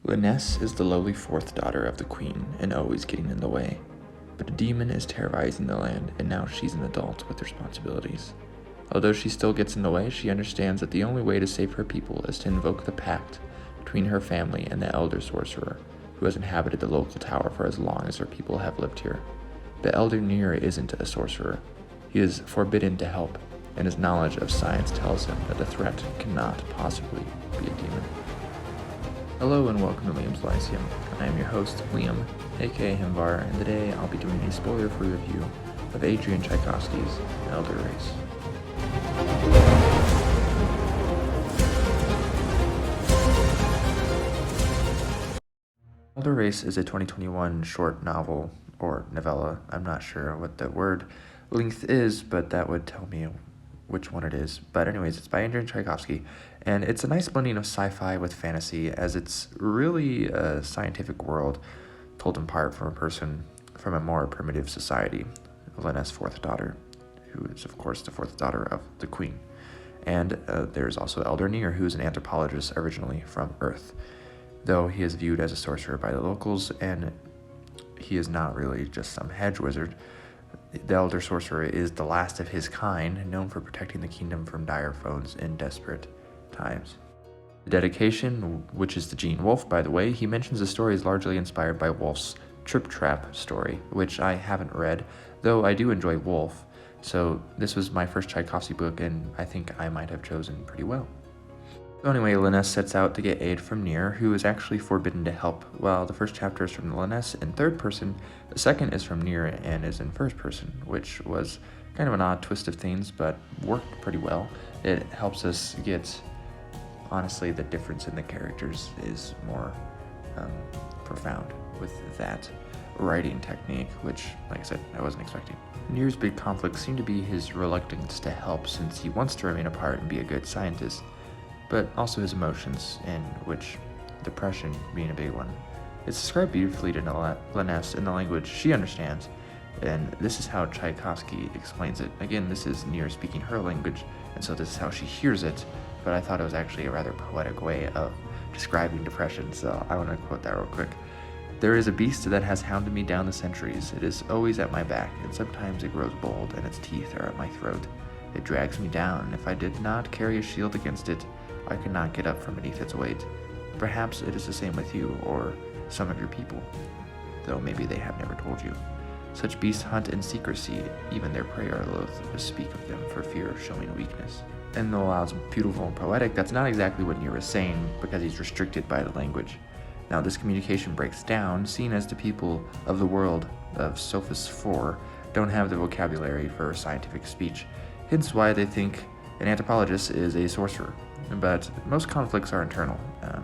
Liness is the lowly fourth daughter of the queen and always getting in the way. But a demon is terrorizing the land, and now she's an adult with responsibilities. Although she still gets in the way, she understands that the only way to save her people is to invoke the pact between her family and the elder sorcerer, who has inhabited the local tower for as long as her people have lived here. The elder Nier isn't a sorcerer. He is forbidden to help, and his knowledge of science tells him that the threat cannot possibly be a demon. Hello and welcome to Liam's Lyceum. I am your host, Liam, aka Himvar, and today I'll be doing a spoiler-free review of Adrian Tchaikovsky's Elder Race. Elder Race is a 2021 short novel, or novella. I'm not sure what the word length is, but that would tell me which one it is. But anyways, it's by Adrian Tchaikovsky, and it's a nice blending of sci-fi with fantasy, as it's really a scientific world told in part from a person from a more primitive society, Liness' fourth daughter, who is of course the fourth daughter of the queen. And there's also Elder Nier, who is an anthropologist originally from Earth, though he is viewed as a sorcerer by the locals, and he is not really just some hedge wizard. The Elder Sorcerer is the last of his kind, known for protecting the kingdom from dire foes in desperate times. The dedication, which is the Gene Wolfe, by the way, he mentions the story is largely inspired by Wolfe's Trip Trap story, which I haven't read, though I do enjoy Wolfe, so this was my first Tchaikovsky book, and I think I might have chosen pretty well. So anyway, Liness sets out to get aid from Nier, who is actually forbidden to help. While the first chapter is from Liness in third person, the second is from Nier and is in first person, which was kind of an odd twist of things, but worked pretty well. It helps us get, honestly, the difference in the characters is more profound with that writing technique, which, like I said, I wasn't expecting. Nier's big conflicts seem to be his reluctance to help, since he wants to remain apart and be a good scientist, but also his emotions, in which depression being a big one. It's described beautifully to Liness in the language she understands, and this is how Tchaikovsky explains it. Again, this is Nier speaking her language, and so this is how she hears it, but I thought it was actually a rather poetic way of describing depression, so I want to quote that real quick. "There is a beast that has hounded me down the centuries. It is always at my back, and sometimes it grows bold, and its teeth are at my throat. It drags me down, and if I did not carry a shield against it, I could not get up from beneath its weight. Perhaps it is the same with you, or some of your people, though maybe they have never told you. Such beasts hunt in secrecy, even their prey are loath to speak of them for fear of showing weakness." And though it's beautiful and poetic, that's not exactly what Nier is saying, because he's restricted by the language. Now, this communication breaks down, seeing as the people of the world of Sophos 4 don't have the vocabulary for scientific speech, hence why they think an anthropologist is a sorcerer. But most conflicts are internal.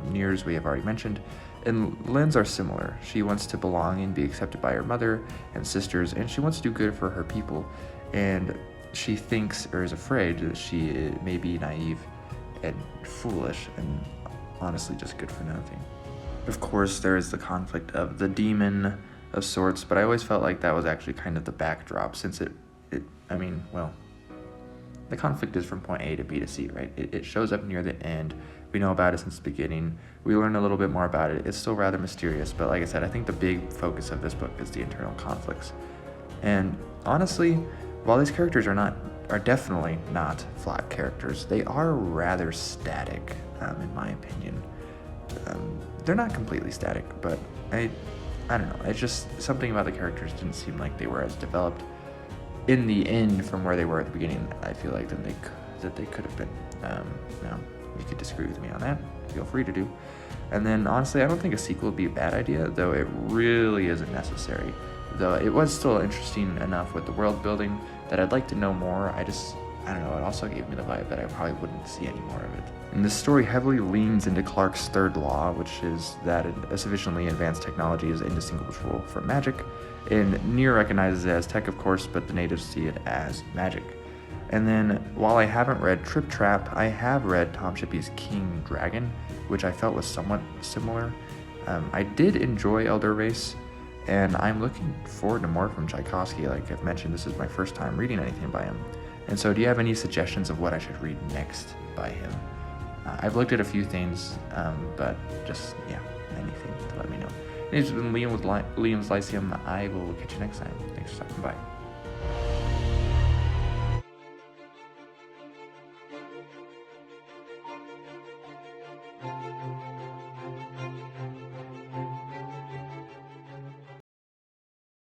Nier's we have already mentioned, and Lynn's are similar. She wants to belong and be accepted by her mother and sisters, and she wants to do good for her people, and she thinks or is afraid that she may be naive and foolish and honestly just good for nothing. Of course, there is the conflict of the demon of sorts, but I always felt like that was actually kind of the backdrop, since the conflict is from point A to B to C, right? It shows up near the end. We know about it since the beginning. We learn a little bit more about it. It's still rather mysterious, but like I said, I think the big focus of this book is the internal conflicts. And honestly, while these characters are definitely not flat characters, they are rather static, in my opinion. They're not completely static, but I don't know. It's just something about the characters didn't seem like they were as developed in the end from where they were at the beginning, I feel like, that they could have been. Now, you could disagree with me on that. Feel free to do. And then, honestly, I don't think a sequel would be a bad idea, though it really isn't necessary. Though it was still interesting enough with the world building that I'd like to know more. I don't know, it also gave me the vibe that I probably wouldn't see any more of it. And this story heavily leans into Clarke's third law, which is that a sufficiently advanced technology is indistinguishable from magic. And Nier recognizes it as tech, of course, but the natives see it as magic. And then, while I haven't read Trip Trap, I have read Tom Shippey's King Dragon, which I felt was somewhat similar. I did enjoy Elder Race, and I'm looking forward to more from Tchaikovsky. Like I've mentioned, this is my first time reading anything by him. And so do you have any suggestions of what I should read next by him? I've looked at a few things, but just, yeah, anything. This has been Liam with Liam's Lyceum. I will catch you next time. Thanks for stopping by.